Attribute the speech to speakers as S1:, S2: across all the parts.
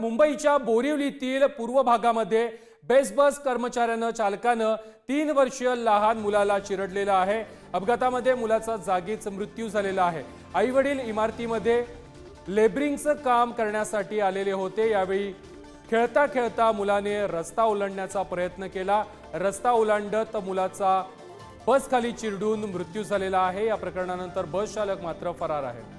S1: मुंबईच्या बोरिवलीतील पूर्व भागामध्ये बेस्ट बस कर्मचाऱ्यानं चालकानं 3 वर्षीय लहान मुलाला चिरडलेलं आहे। अपघातामध्ये मुलाचा जागीच मृत्यू झालेला आहे। आई वडील इमारतीमध्ये लेबरिंगचं काम करण्यासाठी आलेले होते। यावेळी खेळता खेळता मुलाने रस्ता ओलांडण्याचा प्रयत्न केला। रस्ता ओलांडत मुलाचा बस खाली चिरडून मृत्यू झालेला आहे। या प्रकरणानंतर बस चालक मात्र फरार आहे।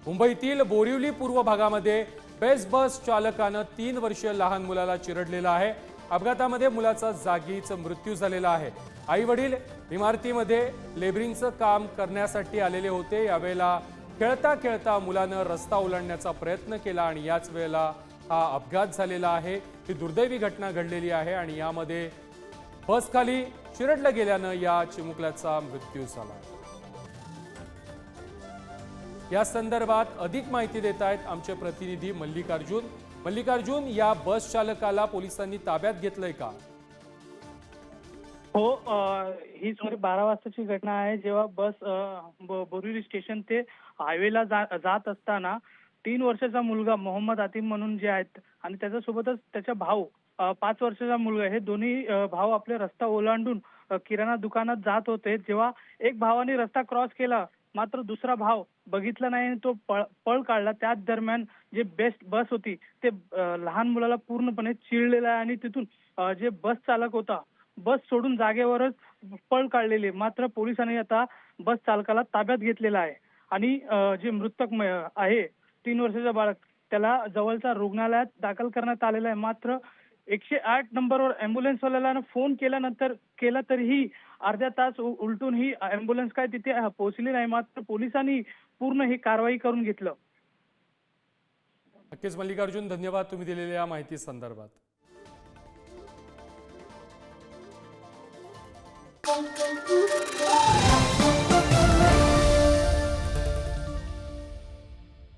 S1: मुंबईतील बोरिवली पूर्व भागामध्ये बेस्ट बस चालकानं 3 वर्षीय लहान मुलाला चिरडलेला आहे। अपघातामध्ये मुलाचा जागीच मृत्यू झालेला आहे। आई वडील इमारतीमध्ये लेबरिंगचं काम करण्यासाठी आलेले होते। यावेळेला खेळता खेळता मुलानं रस्ता ओलांडण्याचा प्रयत्न केला आणि याच वेळेला हा अपघात झालेला आहे। ही दुर्दैवी घटना घडलेली आहे आणि यामध्ये बस खाली चिरडलं गेल्यानं या चिमुकल्याचा मृत्यू झाला। या संदर्भात अधिक माहिती देत आहेत आमचे प्रतिनिधी मल्लिकार्जुन, या बस चालकाला पोलिसांनी ताब्यात घेतलंय का?
S2: हो, ही सुमारे 12 वाजताची घटना आहे, जेव्हा बस बोरिवली स्टेशन ते हायवेला जात असताना 3 वर्षाचा मुलगा मोहम्मद आतिम म्हणून जे आहेत आणि त्याच्यासोबतच त्याचा भाऊ 5 वर्षाचा मुलगा, हे दोन्ही भाऊ आपले रस्ता ओलांडून किराणा दुकानात जात होते। जेव्हा एक भावाने रस्ता क्रॉस केला, मात्र दुसरा भाव बघितला नाही आणि तो पळ काढला। त्याच दरम्यान जे बेस्ट बस होती ते लहान मुलाला पूर्णपणे चिरलेला आहे आणि तिथून जे बस चालक होता बस सोडून जागेवरच पळ काढलेली। मात्र पोलिसांनी आता बस चालकाला ताब्यात घेतलेला आहे आणि जे मृतक आहे 3 वर्षाचा बालक, त्याला जवळच्या रुग्णालयात दाखल करण्यात आलेला आहे। मात्र 108 नंबरवर अँब्युलन्सवाल्याला फोन केला तरीही अर्ध्या तास उलटून ही अँब्युलन्स काय तिथे पोहोचली नाही। मात्र पोलिसांनी पूर्ण ही कारवाई करून घेतलं।
S1: नक्कीच मल्लिकार्जुन, धन्यवाद तुम्ही दिलेल्या या माहिती संदर्भात।
S3: Thank you.